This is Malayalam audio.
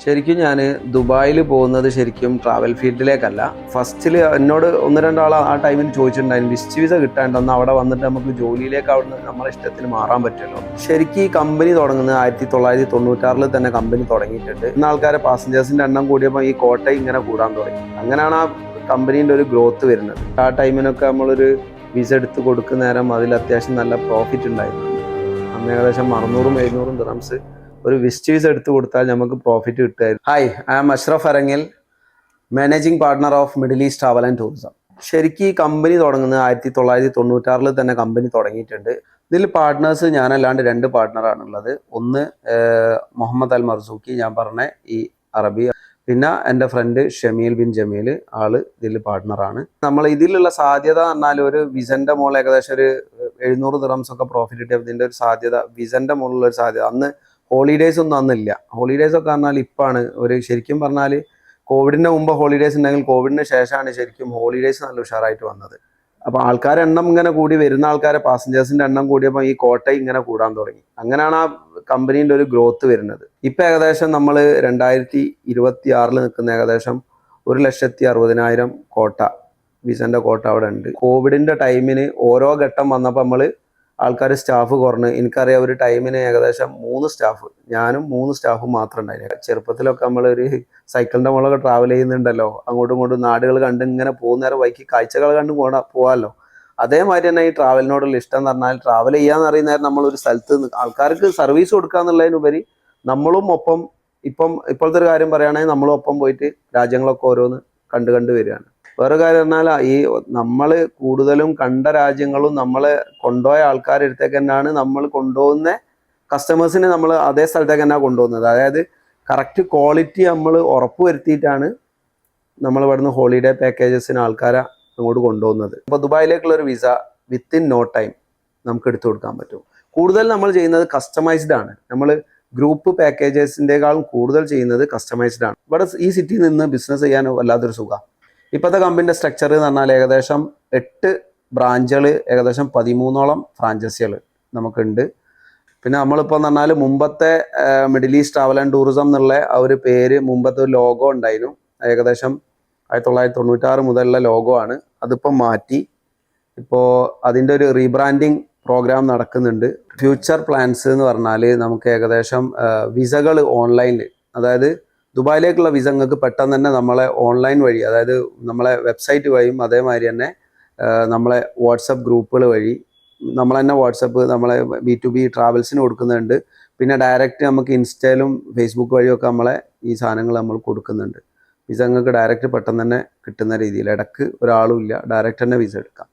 ശരിക്കും ഞാൻ ദുബായിൽ പോകുന്നത് ശരിക്കും ട്രാവൽ ഫീൽഡിലേക്കല്ല. ഫസ്റ്റിൽ എന്നോട് ഒന്ന് രണ്ടാൾ ആ ടൈമിൽ ചോദിച്ചിട്ടുണ്ടായിരുന്നു വിസിറ്റ് വിസ കിട്ടാണ്ടെന്ന് അവിടെ വന്നിട്ട് നമുക്ക് ജോലിയിലേക്ക് അവിടുന്ന് നമ്മളെ ഇഷ്ടത്തിന് മാറാൻ പറ്റുമല്ലോ. ശരിക്കും ഈ കമ്പനി തുടങ്ങുന്നത് 1996 തന്നെ കമ്പനി തുടങ്ങിയിട്ടുണ്ട്. ഇന്ന് ആൾക്കാരെ പാസഞ്ചേഴ്സിന്റെ എണ്ണം കൂടിയപ്പോൾ ഈ കോട്ടയം ഇങ്ങനെ കൂടാൻ തുടങ്ങി. അങ്ങനെയാണ് ആ കമ്പനീൻ്റെ ഒരു ഗ്രോത്ത് വരുന്നത്. ആ ടൈമിനൊക്കെ നമ്മളൊരു വിസ എടുത്ത് കൊടുക്കുന്ന നേരം അതിൽ അത്യാവശ്യം നല്ല പ്രോഫിറ്റ് ഉണ്ടായിരുന്നു. അന്ന് ഏകദേശം 600-700 ദിറംസ് ഒരു വിസിറ്റ് വിസ എടുത്ത് കൊടുത്താൽ നമുക്ക് പ്രോഫിറ്റ് കിട്ടുമായിരുന്നു. Hi, I am Ashraf Arangil, managing partner of Middle East Travel and Tourism. ശരിക്കും ഈ കമ്പനി തുടങ്ങുന്നത് 1996 തന്നെ കമ്പനി തുടങ്ങിയിട്ടുണ്ട്. ഇതിൽ പാർട്ട്നേഴ്സ് ഞാനല്ലാണ്ട് 2 പാർട്ട്ണറാണുള്ളത്. ഒന്ന് മുഹമ്മദ് അൽ മർസൂക്കി, ഞാൻ പറഞ്ഞ ഈ അറബി, പിന്നെ എൻ്റെ ഫ്രണ്ട് ഷമീൽ ബിൻ ജമീൽ, ആള് ഇതിൽ പാർട്ട്ണറാണ്. നമ്മൾ ഇതിലുള്ള സാധ്യത പറഞ്ഞാൽ ഒരു വിസന്റെ മുകളിൽ ഏകദേശം ഒരു 700 ദിറംസ് ഒക്കെ പ്രോഫിറ്റ് കിട്ടിയ ഇതിൻ്റെ ഒരു സാധ്യത, വിസന്റെ മുകളിലുള്ള ഒരു സാധ്യത. അന്ന് ഹോളിഡേയ്സ് ഒന്നും അന്നില്ല. ഹോളിഡേയ്സ് ഒക്കെ പറഞ്ഞാൽ ഇപ്പാണ് ഒരു ശരിക്കും പറഞ്ഞാൽ കോവിഡിന്റെ മുമ്പ് ഹോളിഡേയ്സ് ഉണ്ടെങ്കിൽ കോവിഡിന് ശേഷമാണ് ശരിക്കും ഹോളിഡേയ്സ് നല്ല ഉഷാറായിട്ട് വന്നത്. അപ്പോൾ ആൾക്കാരുടെ എണ്ണം ഇങ്ങനെ കൂടി, വരുന്ന ആൾക്കാരെ പാസഞ്ചേഴ്സിന്റെ എണ്ണം കൂടിയപ്പോൾ ഈ കോട്ടയം ഇങ്ങനെ കൂടാൻ തുടങ്ങി. അങ്ങനെയാണ് ആ കമ്പനീൻ്റെ ഒരു ഗ്രോത്ത് വരുന്നത്. ഇപ്പം ഏകദേശം നമ്മൾ 2026 നിൽക്കുന്ന ഏകദേശം 1,60,60,000 കോട്ട, വിസന്റെ കോട്ട അവിടെ ഉണ്ട്. കോവിഡിന്റെ ടൈമിന് ഓരോ ഘട്ടം വന്നപ്പോൾ നമ്മൾ ആൾക്കാർ സ്റ്റാഫ് കുറഞ്ഞ്, എനിക്കറിയാം ഒരു ടൈമിന് ഏകദേശം 3 സ്റ്റാഫ്, ഞാനും 3 സ്റ്റാഫും മാത്രം ഉണ്ടായിരുന്നു. ചെറുപ്പത്തിലൊക്കെ നമ്മളൊരു സൈക്കിളിൻ്റെ മുകളിലൊക്കെ ട്രാവൽ ചെയ്യുന്നുണ്ടല്ലോ, അങ്ങോട്ടും ഇങ്ങോട്ടും നാടുകൾ കണ്ട് ഇങ്ങനെ പോകുന്നേരം വൈകി കാഴ്ചകൾ കണ്ട് പോകാമല്ലോ. അതേമാതിരി തന്നെ ഈ ട്രാവലിനോടുള്ള ഇഷ്ടം എന്ന് പറഞ്ഞാൽ ട്രാവൽ ചെയ്യാന്ന് അറിയുന്നേരം നമ്മളൊരു സ്ഥലത്ത് ആൾക്കാർക്ക് സർവീസ് കൊടുക്കുക എന്നുള്ളതിനുപരി നമ്മളും ഒപ്പം, ഇപ്പോഴത്തെ ഒരു കാര്യം പറയുകയാണെങ്കിൽ നമ്മളും ഒപ്പം പോയിട്ട് രാജ്യങ്ങളൊക്കെ ഓരോന്ന് കണ്ടു വരികയാണ്. വേറെ കാര്യം പറഞ്ഞാൽ ഈ നമ്മൾ കൂടുതലും കണ്ട രാജ്യങ്ങളും നമ്മളെ കൊണ്ടുപോയ ആൾക്കാരുടെ അടുത്തേക്ക് തന്നെയാണ് നമ്മൾ കൊണ്ടുപോകുന്ന കസ്റ്റമേഴ്സിനെ നമ്മൾ അതേ സ്ഥലത്തേക്ക് തന്നെയാണ് കൊണ്ടുപോകുന്നത്. അതായത് കറക്റ്റ് ക്വാളിറ്റി നമ്മൾ ഉറപ്പ് വരുത്തിയിട്ടാണ് നമ്മൾ ഇവിടുന്ന് ഹോളിഡേ പാക്കേജസിന് ആൾക്കാരെ അങ്ങോട്ട് കൊണ്ടുപോകുന്നത്. അപ്പോൾ ദുബായിലേക്കുള്ള ഒരു വിസ വിത്തിൻ നോ ടൈം നമുക്ക് എടുത്തു കൊടുക്കാൻ പറ്റും. കൂടുതൽ നമ്മൾ ചെയ്യുന്നത് കസ്റ്റമൈസ്ഡ് ആണ്. നമ്മൾ ഗ്രൂപ്പ് പാക്കേജസിൻ്റെക്കാളും കൂടുതൽ ചെയ്യുന്നത് കസ്റ്റമൈസ്ഡ് ആണ്. ഇവിടെ ഈ സിറ്റിയിൽ നിന്ന് ബിസിനസ് ചെയ്യാൻ വല്ലാത്തൊരു സുഖം. ഇപ്പോഴത്തെ കമ്പനിയുടെ സ്ട്രക്ചർ എന്ന് പറഞ്ഞാൽ ഏകദേശം 8 ബ്രാഞ്ചുകൾ, ഏകദേശം 13ഓളം ഫ്രാഞ്ചൈസികൾ നമുക്കുണ്ട്. പിന്നെ നമ്മളിപ്പോൾ എന്ന് പറഞ്ഞാൽ മുമ്പത്തെ middle East Travel and tourism എന്നുള്ള ആ ഒരു പേര്, മുമ്പത്തെ ഒരു ലോഗോ ഉണ്ടായിരുന്നു. ഏകദേശം 1996 മുതലുള്ള ലോഗോ ആണ്. അതിപ്പോൾ മാറ്റി, ഇപ്പോൾ അതിൻ്റെ ഒരു റീബ്രാൻഡിങ് പ്രോഗ്രാം നടക്കുന്നുണ്ട്. ഫ്യൂച്ചർ പ്ലാൻസ് എന്ന് പറഞ്ഞാൽ നമുക്ക് ഏകദേശം വിസകൾ ഓൺലൈനിൽ, അതായത് ദുബായിലേക്കുള്ള വിസ നിങ്ങൾക്ക് പെട്ടെന്ന് തന്നെ നമ്മളെ ഓൺലൈൻ വഴി, അതായത് നമ്മളെ വെബ്സൈറ്റ് വഴിയും അതേമാതിരി തന്നെ നമ്മളെ വാട്സപ്പ് ഗ്രൂപ്പുകൾ വഴി, നമ്മൾ തന്നെ വാട്സപ്പ് നമ്മളെ B2B ട്രാവൽസിന് കൊടുക്കുന്നുണ്ട്. പിന്നെ ഡയറക്റ്റ് നമുക്ക് ഇൻസ്റ്റയിലും ഫേസ്ബുക്ക് വഴിയൊക്കെ നമ്മളെ ഈ സാധനങ്ങൾ നമ്മൾ കൊടുക്കുന്നുണ്ട്. വിസ നിങ്ങൾക്ക് ഡയറക്റ്റ് പെട്ടെന്ന് തന്നെ കിട്ടുന്ന രീതിയിൽ, ഇടയ്ക്ക് ഒരാളും ഇല്ല, ഡയറക്റ്റ് തന്നെ വിസ എടുക്കാം.